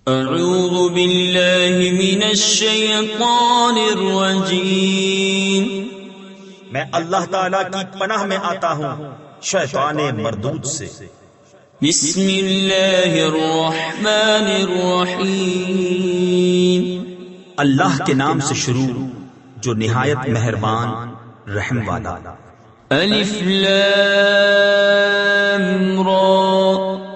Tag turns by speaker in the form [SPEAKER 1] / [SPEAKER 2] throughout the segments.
[SPEAKER 1] اعوذ باللہ من الشیطان الرجیم،
[SPEAKER 2] میں اللہ تعالیٰ کی پناہ میں آتا ہوں شیطان مردود سے۔
[SPEAKER 1] بسم اللہ الرحمن الرحیم،
[SPEAKER 2] اللہ کے نام سے شروع جو نہایت مہربان رحم والا۔
[SPEAKER 1] الف لام را،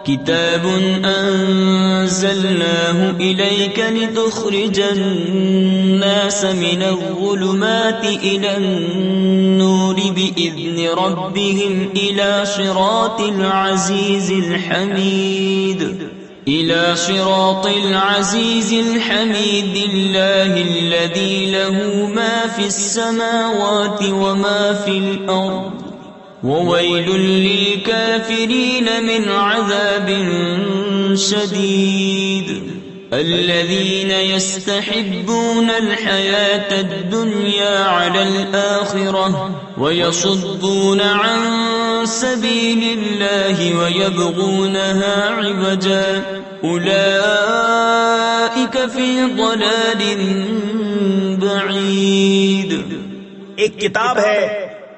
[SPEAKER 1] کتاب انزلناه الیک لتخرج الناس من الظلمات الى النور باذن ربهم الى صراط العزیز الحمید، إلى صراط العزيز الحميد الله الذي له ما في السماوات وما في الأرض وويل للكافرين من عذاب شديد، الذين يستحبون الحياة الدنيا على الآخرة ويصدون عن سبيل الله ويبغونها عوجا أولئك في ضلال بعيد۔
[SPEAKER 2] ایک کتاب ہے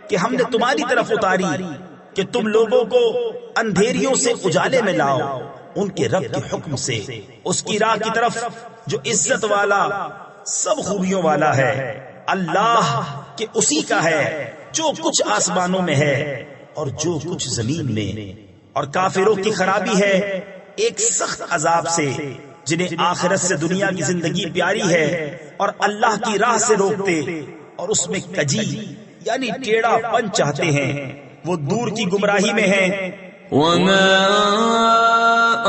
[SPEAKER 2] کہ ہم نے تمہاری طرف اتاری کہ تم لوگوں کو اندھیریوں سے اجالے میں لاؤ ان کے رب کے حکم سے، اس کی راہ کی طرف جو عزت والا سب خوبیوں والا ہے۔ اللہ کہ اسی کا ہے جو کچھ آسمانوں میں ہے اور جو کچھ زمین میں، اور کافروں کی خرابی ہے ایک سخت عذاب سے، جنہیں آخرت سے دنیا کی زندگی پیاری ہے اور اللہ کی راہ سے روکتے اور اس میں کجی یعنی ٹیڑھا پن چاہتے ہیں، وہ دور کی گمراہی میں ہیں۔
[SPEAKER 1] وما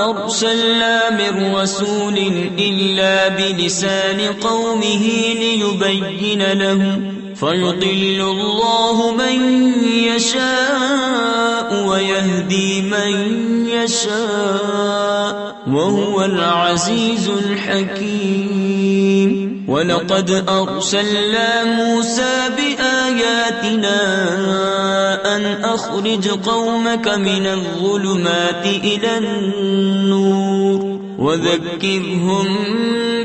[SPEAKER 1] أرسلنا من رسول إلا بلسان قومه ليبين لهم، فيضل الله من يشاء ويهدي من يشاء وهو العزيز الحكيم۔ وَلَقَدْ أَرْسَلْنَا مُوسَى بِآيَاتِنَا أَنْ أَخْرِجْ قَوْمَكَ مِنَ الظُّلُمَاتِ إِلَى النُّورِ وَذَكِّرْهُمْ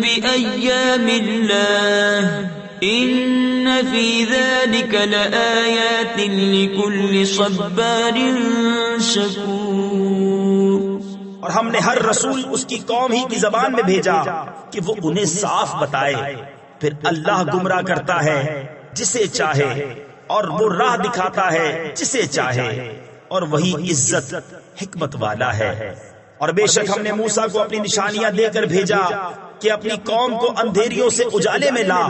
[SPEAKER 1] بِأَيَّامِ اللَّهِ إِنَّ فِي ذَلِكَ لَآيَاتٍ لِكُلِّ صَبَّارٍ شَكُورٍ۔
[SPEAKER 2] اور ہم نے ہر رسول اس کی قوم ہی کی زبان میں بھیجا کہ وہ انہیں صاف بتائے، پھر اللہ گمراہ کرتا ہے جسے چاہے اور وہ راہ دکھاتا ہے جسے چاہے، اور وہی عزت حکمت والا ہے۔ اور بے شک ہم نے موسیٰ کو اپنی نشانیاں دے کر بھیجا کہ اپنی قوم کو اندھیریوں سے اجالے میں لا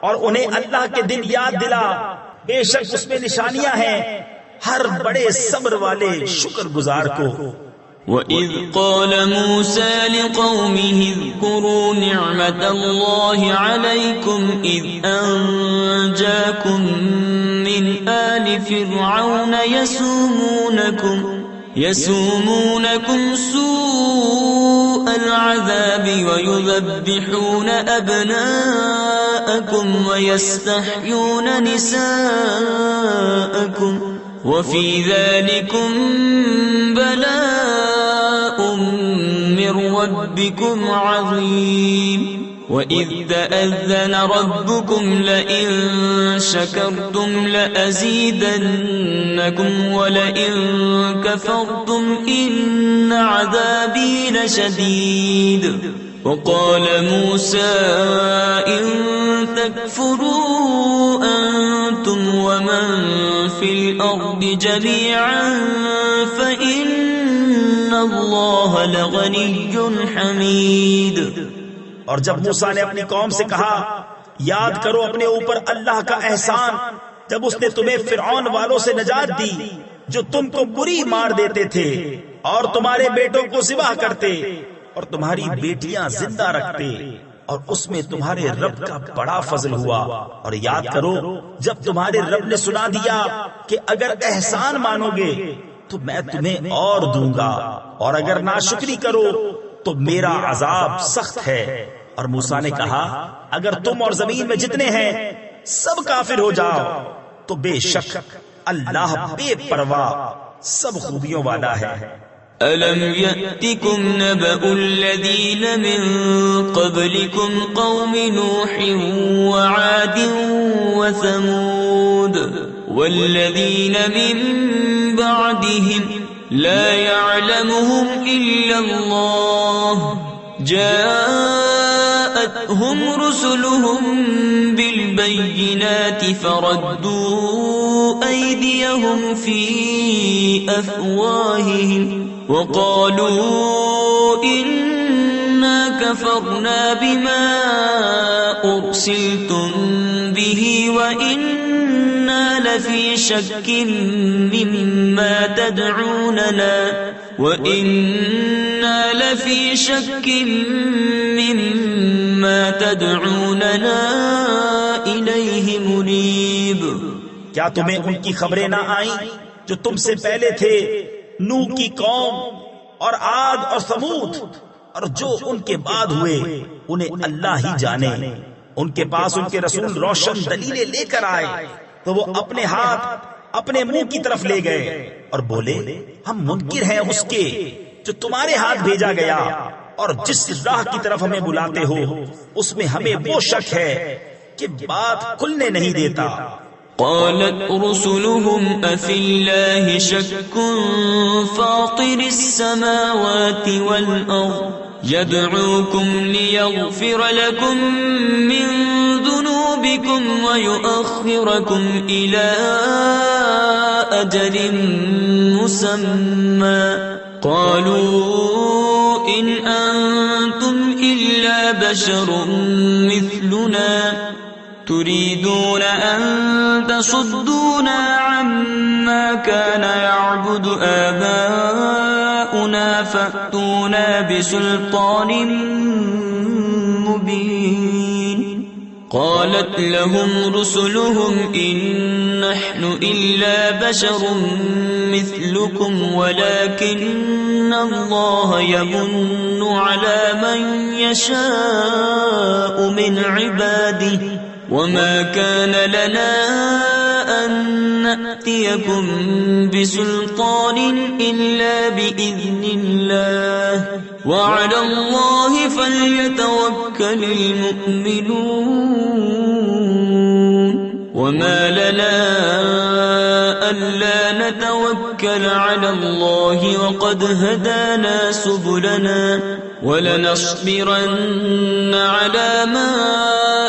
[SPEAKER 2] اور انہیں اللہ کے دن یاد دلا، بے شک اس میں نشانیاں ہیں ہر بڑے صبر والے شکر گزار کو۔
[SPEAKER 1] وَإِذْ قَالَ مُوسَى لِقَوْمِهِ اذْكُرُوا نِعْمَةَ اللَّهِ عَلَيْكُمْ إِذْ أَنْجَاكُمْ مِنْ آلِ فِرْعَوْنَ يَسُومُونَكُمْ سُوءَ الْعَذَابِ وَيُذَبِّحُونَ أَبْنَاءَكُمْ وَيَسْتَحْيُونَ نِسَاءَكُمْ وَفِي ذَلِكُمْ بَلَاءٌ مِّن رَّبِّكُمْ عَظِيمٌ۔ وَإِذْ تَأَذَّنَ رَبُّكُمْ لَئِن شَكَرْتُمْ لَأَزِيدَنَّكُمْ وَلَئِن كَفَرْتُمْ إِنَّ عَذَابِي لَشَدِيدٌ۔ وَقَالَ مُوسَى إِن تَكْفُرُوا أَنتُمْ وَمَن فِي الْأَرْضِ جَمِيعًا فَإِنَّ اللَّهَ لَغَنِيٌّ حَمِيدٌ۔
[SPEAKER 2] اور جب موسیٰ نے اپنی قوم سے کہا یاد کرو اپنے اوپر اللہ کا احسان جب اس نے تمہیں فرعون والوں سے نجات دی جو تم کو بری مار دیتے تھے اور تمہارے بیٹوں کو ذبح کرتے اور تمہاری بیٹیاں زندہ رکھتے، اور اس میں تمہارے رب کا بڑا فضل ہوا۔ اور یاد کرو جب تمہارے رب نے سنا دیا کہ اگر احسان مانو گے تو میں تمہیں اور دوں گا، اور اگر ناشکری کرو تو میرا عذاب سخت ہے۔ اور موسیٰ نے کہا اگر تم اور زمین میں جتنے ہیں سب کافر ہو جاؤ تو بے شک اللہ بے پرواہ سب خوبیوں والا ہے۔
[SPEAKER 1] ألم يأتكم نبأ الذين من قبلكم قوم نوح وعاد وثمود والذين من بعدهم لا يعلمهم إلا الله جاءتهم رسلهم بالبينات فردوا أيديهم في أفواههم وقالوا إنا كفرنا بما أرسلتم به وإنا لفي شك مما تدعوننا إليه مريب.
[SPEAKER 2] کیا تمہیں ان کی خبریں نہ آئیں جو تم سے پہلے تھے، نوح کی قوم اور عاد اور ثمود، اور جو ان کے بعد ہوئے انہیں اللہ ہی جانے. ان کے پاس ان کے رسول روشن دلیلیں لے کر آئے تو وہ اپنے ہاتھ اپنے منہ کی طرف لے گئے اور بولے ہم منکر ہیں اس کے جو تمہارے ہاتھ بھیجا گیا، اور جس راہ کی طرف ہمیں بلاتے ہو اس میں ہمیں وہ شک ہے کہ بات کھلنے نہیں دیتا.
[SPEAKER 1] قالت رسلهم أفي الله شك فاطر السماوات والأرض يدعوكم ليغفر لكم من ذنوبكم ويؤخركم إلى أجل مسمى قالوا إن أنتم إلا بشر مثلنا تريدون أن تصدونا عما كان يعبد آباؤنا فأتونا بسلطان مبين. قالت لهم رسلهم إن نحن إلا بشر مثلكم ولكن الله يمن على من يشاء من عباده وما كان لنا أن نأتيكم بسلطان إلا بإذن الله وعلى الله فليتوكل المؤمنون. وما لنا ألا نتوكل على الله وقد هدانا سبلنا ولنصبرن على ما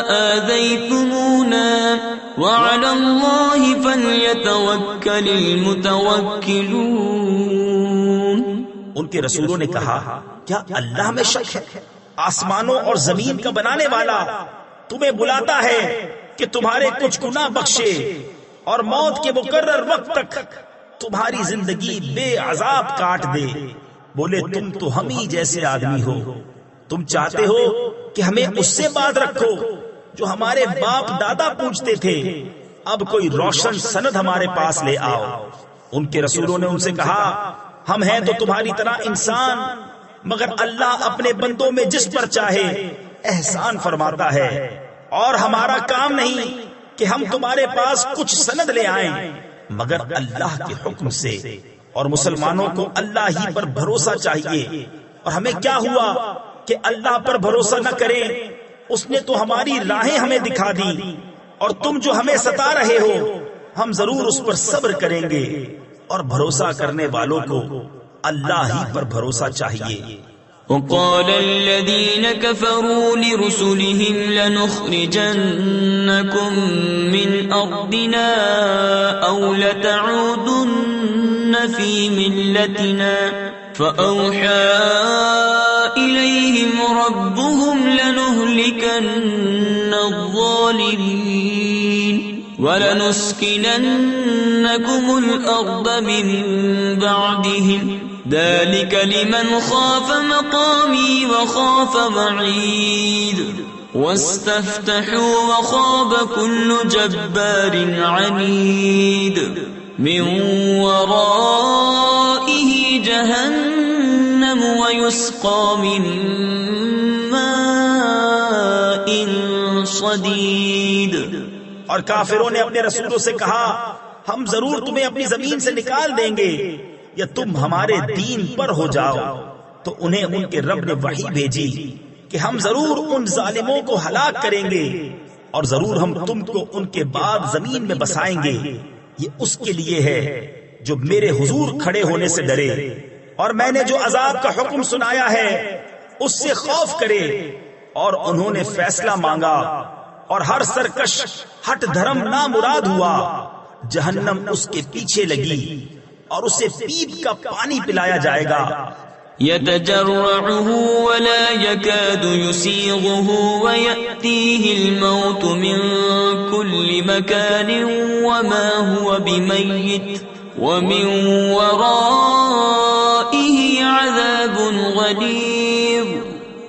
[SPEAKER 1] آذيتمونا وعلى الله فليتوكل المتوكلون.
[SPEAKER 2] ان کے رسولوں نے کہا کیا اللہ میں شک ہے؟ آسمانوں اور زمین کا بنانے والا تمہیں بلاتا ہے کہ تمہارے کچھ گناہ بخشے اور موت کے مقرر وقت تک تمہاری زندگی بے عذاب کاٹ دے. بولے تم تو ہم ہی جیسے آدمی ہو، تم چاہتے ہو کہ ہمیں اس سے بات رکھو جو ہمارے باپ دادا پوچھتے تھے، اب کوئی روشن سند ہمارے پاس لے آؤ. ان کے رسولوں نے ان سے کہا ہم ہیں تو تمہاری طرح انسان، مگر اللہ اپنے بندوں میں جس پر چاہے احسان فرماتا ہے، اور ہمارا کام نہیں کہ ہم تمہارے پاس کچھ سند لے آئیں مگر اللہ کے حکم سے. اور مسلمانوں کو اللہ ہی پر بھروسہ چاہیے. اور ہمیں کیا ہوا کہ اللہ پر بھروسہ نہ کریں؟ اس نے تو ہماری راہیں ہمیں دکھا دی، اور تم جو ہمیں ستا رہے ہو ہم ضرور اس پر صبر کریں گے. اور بھروسہ کرنے والوں کو اللہ ہی پر بھروسہ چاہیے.
[SPEAKER 1] وقال الذين كفروا لرسلهم لنخرجنكم من أرضنا أو لتعودن في ملتنا فأوحى إليهم ربهم لنهلكن الظالمين ولنسكننكم الأرض من بعدهم ذلك لمن خاف مقامي وخاف وعيد واستفتحوا وخاب كل جبار عنيد من ورائه جهنم ويسقى من ماء صديد.
[SPEAKER 2] اور کافروں نے اپنے رسولوں سے کہا ہم ضرور تمہیں اپنی زمین سے نکال دیں گے یا تم ہمارے دین پر ہو جاؤ، تو انہیں ان کے رب نے وحی بھیجی کہ ہم ضرور ان ظالموں کو ہلاک کریں گے، اور ضرور ہم تم کو ان کے بعد زمین میں بسائیں گے۔ یہ اس کے لیے ہے جو میرے حضور کھڑے ہونے سے ڈرے، اور میں نے جو عذاب کا حکم سنایا ہے اس سے خوف کرے۔ اور انہوں نے فیصلہ مانگا، اور ہر سرکش ہٹ دھرم نامراد ہوا، جہنم اس کے پیچھے لگی، اور اسے پیپ کا پانی پلایا جائے گا۔
[SPEAKER 1] يتجرعه ولا يكاد يسيغه ويأتيه الموت من كل مكان وما هو بميت ومن ورائه عذاب غليظ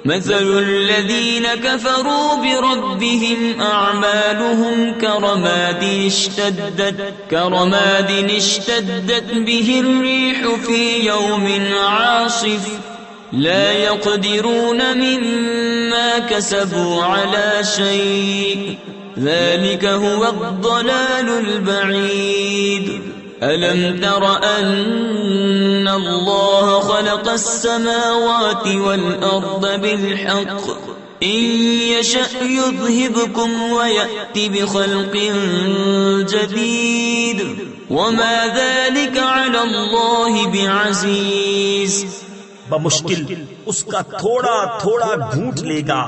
[SPEAKER 1] مثل الذين كفروا بربهم أعمالهم كرماد اشتدت به الريح في يوم عاصف لا يقدرون مما كسبوا على شيء ذلك هو الضلال البعيد ألم تر أن الله خلق السماوات والأرض بالحق إن يشأ يذهبكم ويأتي بخلق جديد وما ذلك على الله بعزيز۔
[SPEAKER 2] بمشکل اس کا تھوڑا تھوڑا گھونٹ لے گا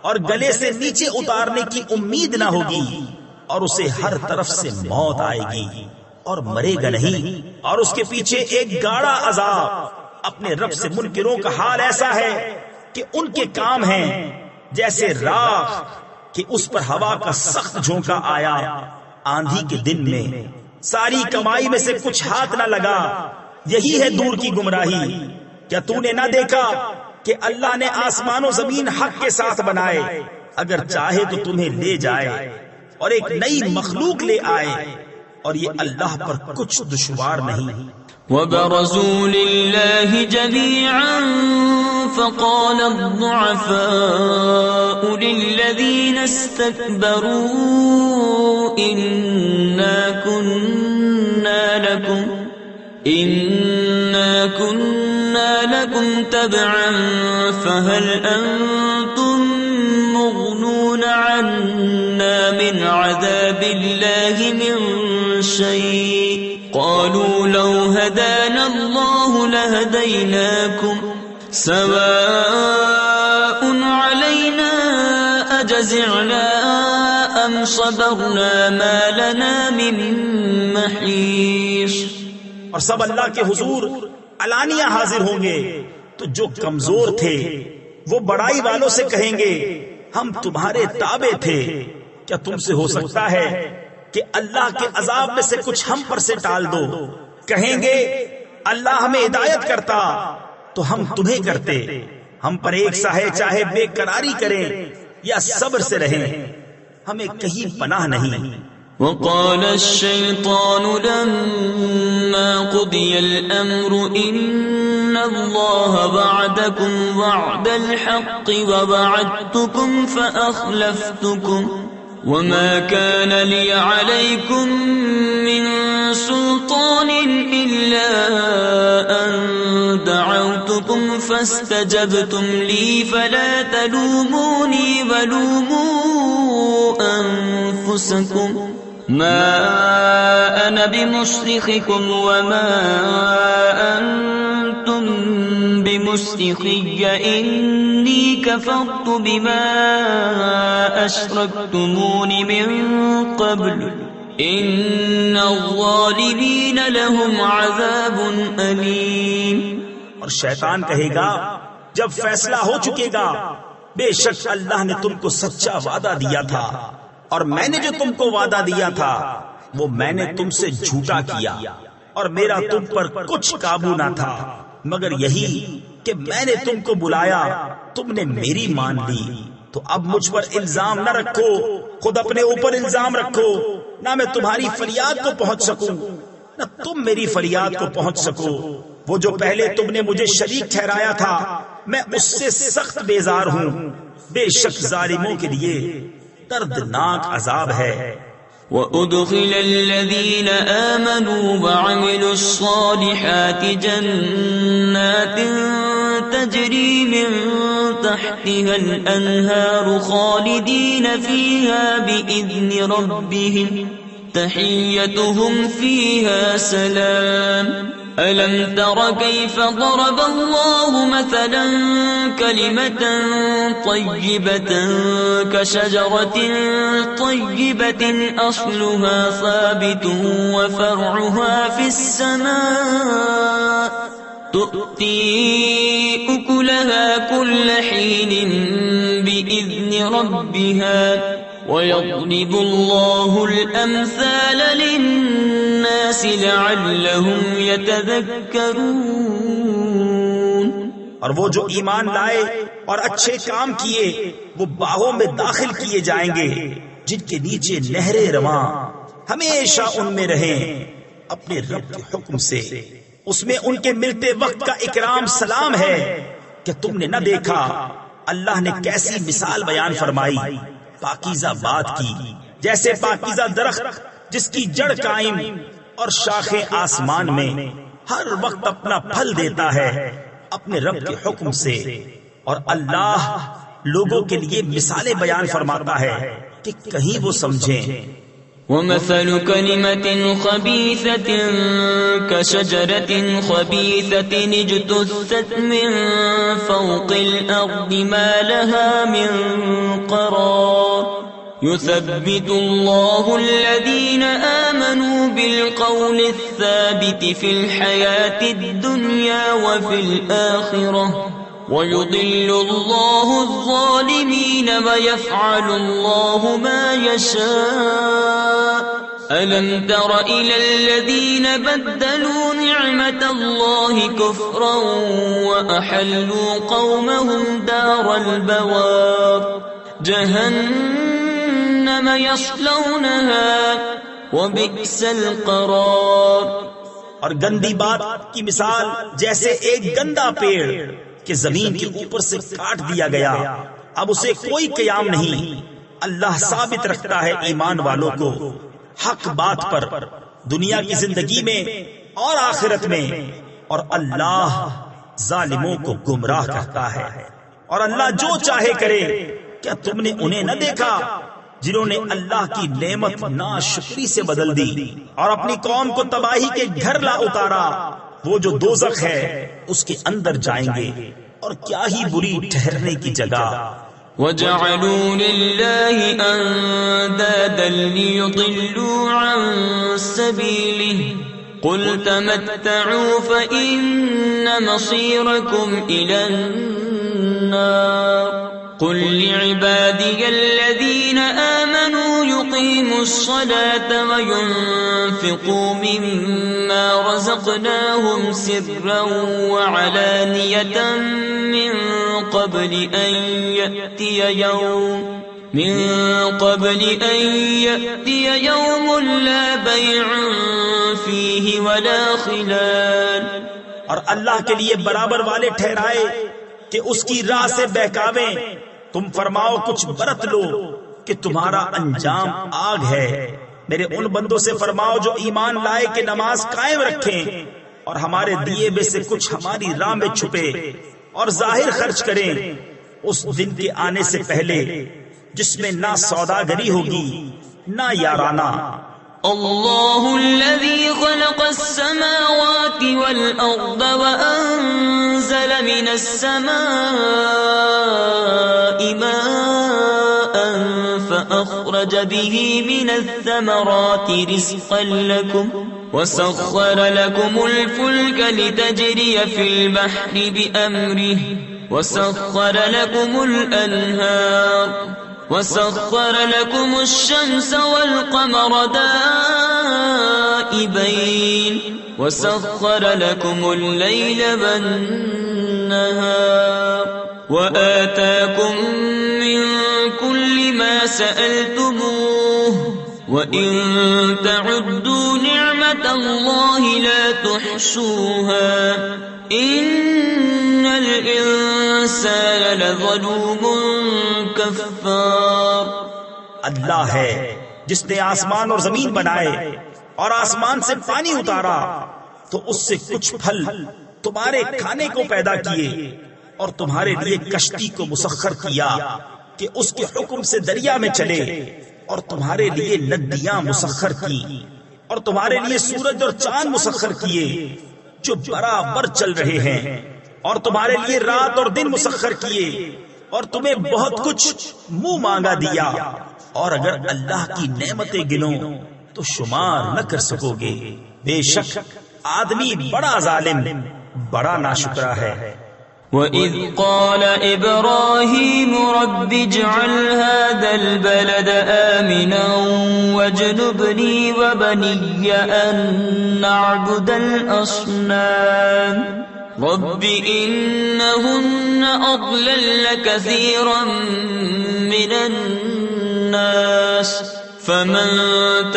[SPEAKER 2] اور گلے سے نیچے اتارنے کی امید نہ ہوگی، اور اسے ہر طرف سے موت آئے گی اور مرے گا نہیں، اور اس کے پیچھے ایک گاڑا عذاب۔ اپنے رب سے منکروں کا حال ایسا ہے کہ ان کے کام ہیں جیسے راکھ کہ اس پر ہوا کا سخت جھونکا آیا آندھی کے دن میں، ساری کمائی میں سے کچھ ہاتھ نہ لگا۔ یہی ہے دور کی گمراہی۔ کیا تو نے نہ دیکھا کہ اللہ نے آسمان و زمین حق کے ساتھ بنائے، اگر چاہے تو تمہیں لے جائے اور ایک نئی مخلوق لے آئے، اور یہ اللہ پر کچھ دشوار نہیں۔
[SPEAKER 1] وَبَرَزُوا لِلَّهِ جَمِيعًا فَقَالَ الضُّعَفَاءُ لِلَّذِينَ اسْتَكْبَرُوا إِنَّا كُنَّا لَكُمْ تَبَعًا فَهَلْ أَنْتُمْ مُغْنُونَ عَنَّا مِنْ عَذَابِ اللَّهِ مِنْ شَيْءٍ قَالُوا لَوْ هَدَانَا اللَّهُ لَهَدَيْنَاكُمْ سَوَاءٌ عَلَيْنَا أَجَزِعْنَا أَمْ صَبَرْنَا مَا لَنَا مِنْ مَحِيصٍ۔
[SPEAKER 2] اور سب اللہ کے حضور علانیہ حاضر ہوں گے، تو جو کمزور تھے وہ بڑائی والوں سے کہیں گے ہم تمہارے تابع تھے، کیا تم سے ہو سکتا ہے کہ اللہ کے عذاب میں سے کچھ ہم پر سے ٹال دو؟ کہیں گے اللہ ہمیں ہدایت کرتا تو ہم تمہیں کرتے، ہم پر ایک سا ہے چاہے بے قراری کریں یا صبر سے رہیں، ہمیں کہیں پناہ نہیں۔
[SPEAKER 1] وقال الشيطان لما قضي الأمر إن الله وعدكم وعد الحق ووعدتكم فأخلفتكم وما كان لي عليكم من سلطان إلا أن دعوتكم فاستجبتم لي فلا تلوموني ولوموا أنفسكم ما أنا بمصرخكم وما أنتم بمصرخي إني كفرت بما أشركتمون من قبل إن الظالمين لهم عذاب أليم۔
[SPEAKER 2] اور شیطان کہے گا جب فیصلہ ہو چکے گا بے شک اللہ نے تم کو سچا وعدہ دیا تھا، اور میں نے جو تم کو وعدہ دیا تھا وہ میں نے تم سے جھوٹا کیا، اور میرا تم پر کچھ قابو نہ تھا مگر یہی کہ میں نے تم کو بلایا تم نے میری مان لی۔ تو اب مجھ پر الزام نہ رکھو، خود اپنے اوپر الزام رکھو، نہ میں تمہاری فریاد کو پہنچ سکوں نہ تم میری فریاد کو پہنچ سکو۔ وہ جو پہلے تم نے مجھے شریک ٹھہرایا تھا میں اس سے سخت بیزار ہوں، بے شک ظالموں کے لیے دردناک عذاب ہے۔
[SPEAKER 1] وأدخل الذين آمنوا وعملوا الصالحات جنات تجري من تحتها الأنهار خالدين فيها بإذن ربهم تحيتهم فيها سلام ألم تر كيف ضرب الله مثلا كلمة طيبة كشجرة طيبة أصلها ثابت وفرعها في السماء تؤتي أكلها كل حين بإذن ربها ويضرب الله الأمثال للناس لعلهم يتذكرون۔
[SPEAKER 2] اور وہ جو ایمان لائے اور اچھے کام کیے وہ باغوں میں داخل کیے جائیں گے جن کے نیچے نہریں رواں ہمیشہ ان میں رہیں اپنے رب کے حکم سے، اس میں ان کے ملتے وقت کا اکرام سلام ہے۔ کہ تم نے نہ دیکھا اللہ نے کیسی مثال بیان فرمائی پاکیزہ بات کی، جیسے پاکیزہ درخت جس کی جڑ قائم اور شاخیں آسمان میں ہر وقت اپنا پھل دیتا ہے اپنے رب کے حکم سے، اور اللہ لوگوں کے لیے مثالیں بیان فرماتا ہے کہ کہیں وہ سمجھیں۔
[SPEAKER 1] وَمَثَلُ كَلِمَةٍ خَبِيثَةٍ كَشَجَرَةٍ خَبِيثَةٍ اجْتُثَّتْ مِنْ فَوْقِ الْأَرْضِ مَا لَهَا مِنْ قَرَارٍ يُثَبِّتُ اللَّهُ الَّذِينَ آمَنُوا بِالْقَوْلِ الثَّابِتِ فِي الْحَيَاةِ الدُّنْيَا وَفِي الْآخِرَةِ وَيُضِلُّ اللَّهُ الظَّالِمِينَ وَيَفْعَلُ اللَّهُ مَا يَشَاءُ أَلَمْ تَرَ إِلَى الَّذِينَ بَدَّلُوا نِعْمَةَ اللَّهِ كُفْرًا وَأَحَلُّوا قَوْمَهُمْ دَارَ الْبَوَارِ جَهَنَّمَ يَصْلَوْنَهَا وَبِئْسَ الْقَرَارُ۔
[SPEAKER 2] اور گندی بات کی مثال جیسے ایک گندا پیڑ کہ زمین کے اوپر سے کاٹ دیا گیا، اب اسے کوئی قیام نہیں۔ اللہ ثابت رکھتا ہے ایمان والوں کو حق بات پر دنیا کی زندگی میں اور آخرت میں، اور اللہ ظالموں کو گمراہ کرتا ہے۔ اور اللہ جو چاہے کرے۔ کیا تم نے انہیں نہ دیکھا جنہوں نے اللہ کی نعمت ناشکری سے بدل دی اور اپنی قوم کو تباہی کے گھر لا اتارا؟ وہ جو دوزخ ہے اس کے اندر جائیں گے، اور کیا ہی بری ٹھہرنے کی جگہ۔
[SPEAKER 1] وَجَعَلُوا لِلَّهِ أَندَادًا لِيُضِلُّوا عَن سَبِيلِهِ قُلْ تَمَتَّعُوا فَإِنَّ مَصِيرَكُمْ إِلَى النَّارِ قُلْ لِعِبَادِيَ الَّذِينَ آمَنُوا يُقِيمُوا الصَّلَاةَ وَيُنْفِقُوا مِمَّا رَزَقْنَاهُمْ سِرًّا وَعَلَانِيَةً مِّن قَبْلِ أَن يَأْتِيَ يَوْمٌ لَا بَيْعٌ فِيهِ وَلَا خِلَالٌ۔
[SPEAKER 2] اور اللہ کے لیے برابر والے ٹھہرائے کہ اس کی راہ سے بہکاویں۔ تم فرماؤ کچھ برت لو کہ تمہارا انجام آگ ہے۔ میرے ان بندوں سے فرماؤ جو ایمان لائے کہ نماز قائم رکھیں اور ہمارے دیے میں سے کچھ ہماری راہ میں چھپے اور ظاہر خرچ کریں اس دن کے آنے سے پہلے جس میں نہ سوداگری ہوگی نہ یارانہ۔
[SPEAKER 1] اللہ الذی خلق السماوات والارض وانزل من السماء ماء فاخرج به من الثمرات رزقا لكم وسخر لكم الفلك لتجري في البحر بأمره وسخر لكم الأنهار وسخر لكم الشمس والقمر دائبين وسخر لكم الليل والنهار وآتاكم من كل ما سألتموه وإن تعدوا نعمة الله لا تحصوها إن الإنسان لظلوم كفار۔
[SPEAKER 2] اللہ ہے جس نے آسمان اور زمین بنائے اور آسمان سے پانی اتارا تو اس سے کچھ پھل تمہارے کھانے کو پیدا کیے اور تمہارے لیے کشتی کو مسخر کیا کہ اس کے حکم سے دریا میں چلے اور تمہارے لیے ندیاں مسخر کی اور تمہارے لیے سورج اور چاند مسخر کیے جو برابر چل رہے ہیں اور تمہارے لیے رات اور دن مسخر کیے اور تمہیں بہت کچھ منہ مانگا دیا اور اگر اللہ کی نعمتیں گنو تو شمار نہ کر سکو گے. بے شک آدمی بڑا ظالم بڑا ناشکرا ہے.
[SPEAKER 1] وَإِذْ قَالَ إِبْرَاهِيمُ رَبِّ اجْعَلْ هَذَا الْبَلَدَ آمِنًا وَاجْنُبْنِي وَبَنِيَّ أَن نَّعْبُدَ الْأَصْنَامَ رَبِّ إِنَّهُنَّ أَضْلَلْنَ كَثِيرًا مِّنَ النَّاسِ فَمَن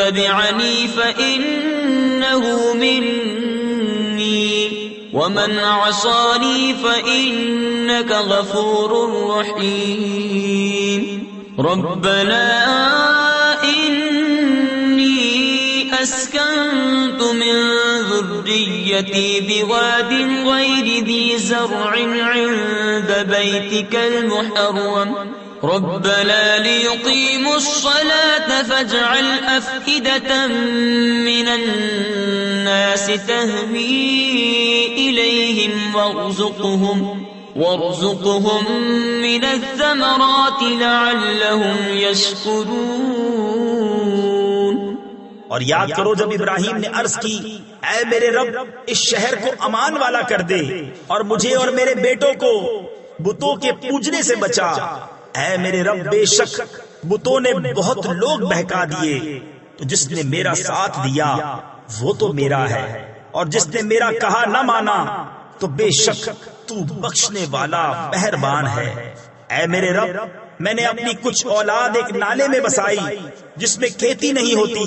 [SPEAKER 1] تَبِعَنِي فَإِنَّهُ مِنِّي وَمَنْ عَصَانِي فَإِنَّكَ غَفُورٌ رَحِيمٌ. رَبَّنَا إِنِّي أَسْكَنْتُ مِنْ ذُرِّيَّتِي بِوَادٍ غَيْرِ ذِي زَرْعٍ عِنْدَ بَيْتِكَ الْمُحَرَّمِ رَبَّنَا لِيُقِيمُوا الصَّلَاةَ فَاجْعَلْ أَفْئِدَةً مِّنَ النَّاسِ تَهْوِي إِلَيْهِمْ وَارْزُقْهُم مِّنَ الثَّمَرَاتِ لَعَلَّهُمْ يَشْكُرُونَ.
[SPEAKER 2] اور یاد کرو جب ابراہیم نے عرض کی اے میرے رب اس شہر کو امان والا کر دے اور مجھے اور میرے بیٹوں کو بتوں کے پوجنے سے بچا. اے میرے رب بے شک بتوں نے بہت لوگ بہکا دیے تو جس نے میرا ساتھ دیا وہ تو میرا ہے اور جس نے میرا کہا نہ مانا تو بے شک تو بخشنے والا مہربان ہے. اے میرے رب میں نے اپنی کچھ اولاد ایک نالے میں بسائی جس میں کھیتی نہیں ہوتی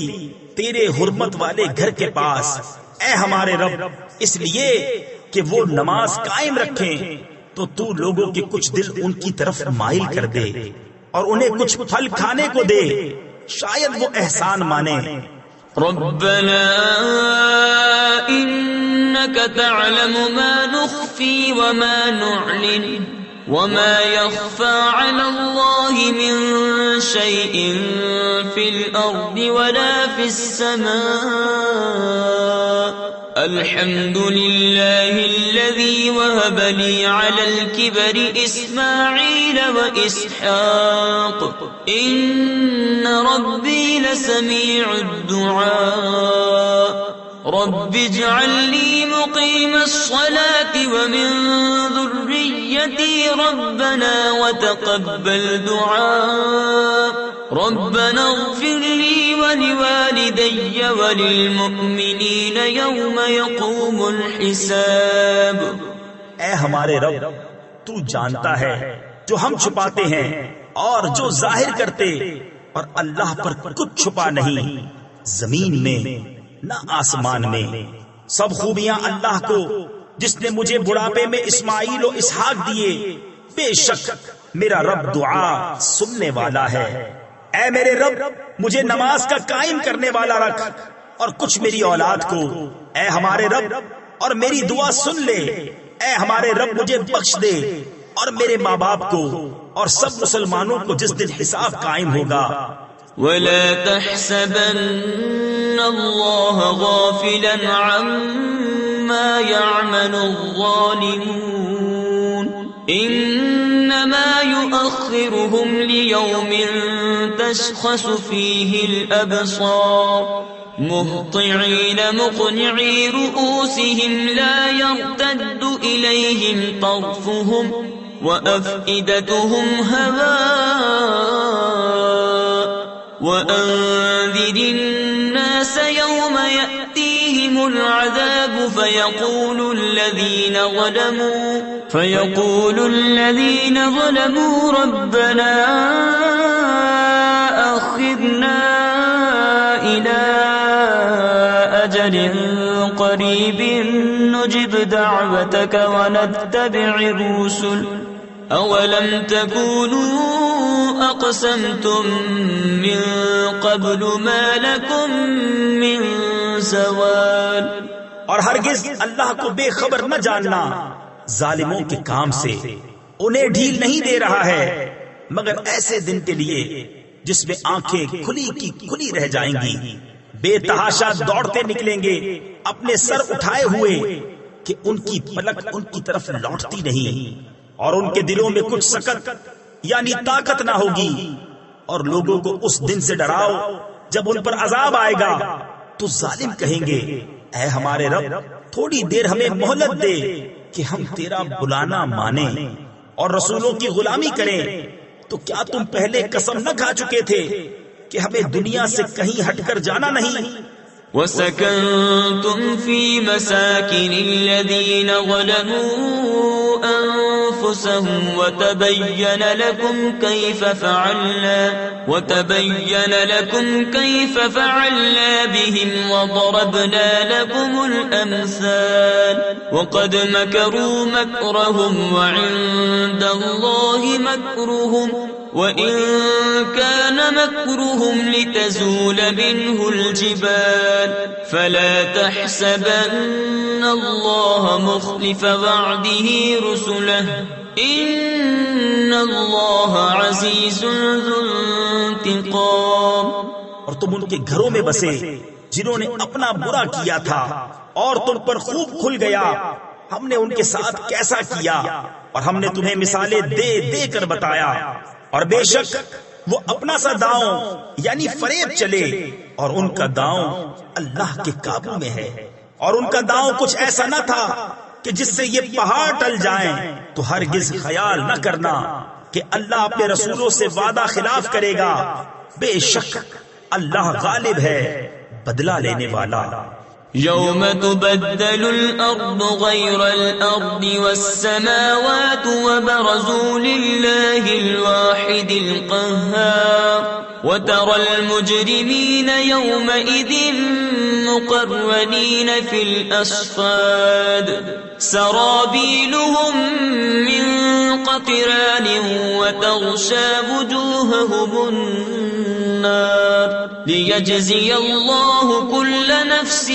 [SPEAKER 2] تیرے حرمت والے گھر کے پاس. اے ہمارے رب اس لیے کہ وہ نماز قائم رکھیں تو تو لوگوں کے کچھ دل ان کی طرف مائل کر دے اور انہیں کچھ پھل کھانے کو دے شاید وہ احسان مانے.
[SPEAKER 1] ربنا انك تعلم ما نخفي وما نعلن وما يخفى على الله من شيء في الأرض ولا في السماء الحمد لله الذي وهب لي على الكبر إسماعيل وإسحاق إن ربي لسميع الدعاء رب اجعل لي مقيم الصلاة ومن ذريتي ربنا وتقبل دعاء ربنا اغفر لي ولوالدي وللمؤمنين يوم يقوم الحساب.
[SPEAKER 2] اے ہمارے رب تو جانتا ہے جو ہم چھپاتے ہیں اور جو ظاہر کرتے اور اللہ پر کچھ چھپا نہیں زمین میں نہ آسمان میں. سب خوبیاں اللہ کو جس نے مجھے بڑھاپے میں اسماعیل و اسحاق دیے. بے شک میرا رب دعا سننے والا ہے. اے میرے رب مجھے نماز کا قائم کرنے والا رکھ اور کچھ میری اولاد کو. اے ہمارے رب اور میری دعا سن لے. اے ہمارے رب مجھے بخش دے اور میرے ماں باپ کو اور سب مسلمانوں کو جس دن حساب قائم ہوگا.
[SPEAKER 1] ولا تحسبن الله غافلا عما يعمل الظالمون إنما يؤخرهم ليوم تشخص فيه الأبصار مهطعين مقنعي رؤوسهم لا يرتد إليهم طرفهم وأفئدتهم هواء وأنذر الناس يوم يأتيهم العذاب فيقول الذين ظلموا ربنا أخذنا إلى أجل قريب نجب دعوتك ونتبع الرسل أولم تكونوا أقسمتم من قبل ما لكم من زوال.
[SPEAKER 2] اور ہرگز اللہ کو بے خبر نہ جاننا ظالموں کے کام سے انہیں ڈھیل نہیں دے رہا ہے مگر ایسے دن کے لیے جس میں آنکھیں کھلی کی کھلی رہ جائیں گی، بے تحاشا دوڑتے نکلیں گے اپنے سر اٹھائے ہوئے کہ ان کی پلک ان کی طرف لوٹتی نہیں، اور ان کے دلوں میں کچھ سکت یعنی طاقت نہ ہوگی. اور لوگوں کو اس دن سے ڈراؤ جب ان پر عذاب آئے گا تو ظالم کہیں گے اے ہمارے رب تھوڑی دیر ہمیں مہلت دے کہ ہم تیرا بلانا مانیں اور رسولوں کی غلامی کریں. تو کیا تم پہلے قسم نہ کھا چکے تھے کہ ہمیں دنیا سے کہیں ہٹ کر جانا نہیں؟
[SPEAKER 1] وَسَكَنْتُمْ فِي مَسَاكِنِ الَّذِينَ ظَلَمُوا أَنفُسَهُمْ وَتَبَيَّنَ لَكُمْ كَيْفَ فَعَلْنَا بِهِمْ وَضَرَبْنَا لَكُمُ الْأَمْثَالَ وَقَدْ مَكَرُوا مَكْرَهُمْ وَعِندَ اللَّهِ مَكْرُهُمْ وَإِن كَانَ مَكْرُهُمْ لِتَزُولَ مِنْهُ الْجِبَالُ فَلَا تَحْسَبَنَّ اللَّهَ مُخْلِفَ وَعْدِهِ رُسُلَهُ إِنَّ اللَّهَ عَزِيزٌ ذُو انتقام.
[SPEAKER 2] اور تم ان کے گھروں میں بسے جنہوں نے اپنا برا کیا تھا اور تم پر خوب کھل گیا ہم نے ان کے ساتھ کیسا کیا، اور ہم نے تمہیں مثالیں دے دے کر بتایا. اور بے شک وہ اپنا سا داؤں یعنی فریب چلے اور ان کا داؤں اللہ کے قابو میں ہے. اور ان کا داؤں کچھ ایسا نہ تھا کہ جس سے یہ پہاڑ ٹل جائیں، تو ہرگز خیال نہ کرنا کہ اللہ اپنے رسولوں سے وعدہ خلاف کرے گا. بے شک اللہ غالب ہے بدلہ لینے والا.
[SPEAKER 1] يوم تبدل الأرض غير الأرض والسماوات وبرزوا لله الواحد القهار وترى المجرمين يومئذ مقرنين في الأصفاد سرابيلهم من قطران وتغشى وجوههم النار ليجزي الله كل نفس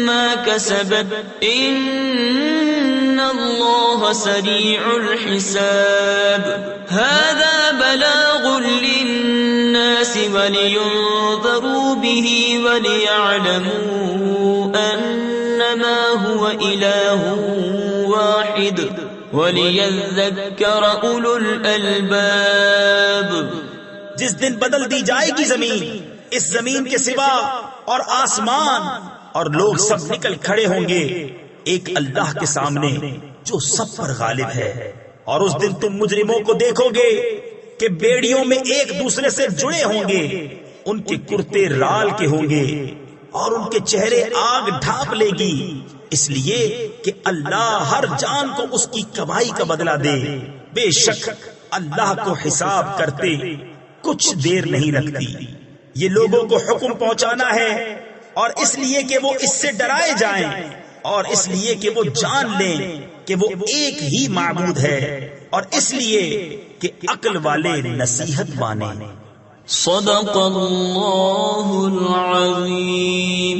[SPEAKER 1] ما كسبت إن الله سريع الحساب. هذا بلاغ للناس ولينذروا به وليعلموا أنما هو إله واحد وليذكر أولو الألباب.
[SPEAKER 2] جس دن بدل دی جائے گی زمین، اس زمین کے سوا اور آسمان اور لوگ سب نکل کھڑے ہوں گے ایک اللہ کے سامنے جو سب پر غالب ہے. اور اس دن تم مجرموں کو دیکھو گے کہ بیڑیوں میں ایک دوسرے سے جڑے ہوں گے، ان کے کرتے رال کے ہوں گے اور ان کے چہرے آگ ڈھانپ لے گی، اس لیے کہ اللہ ہر جان کو اس کی کمائی کا بدلہ دے. بے شک اللہ کو حساب کرتے کچھ دیر نہیں لگتی. یہ لوگوں کو حکم پہنچانا ہے، اور اس لیے کہ وہ اس سے ڈرائے جائیں، اور اس لیے کہ وہ جان لیں کہ وہ ایک ہی معبود ہے، اور اس لیے کہ عقل والے نصیحت مانیں.
[SPEAKER 1] صدق اللہ العظیم.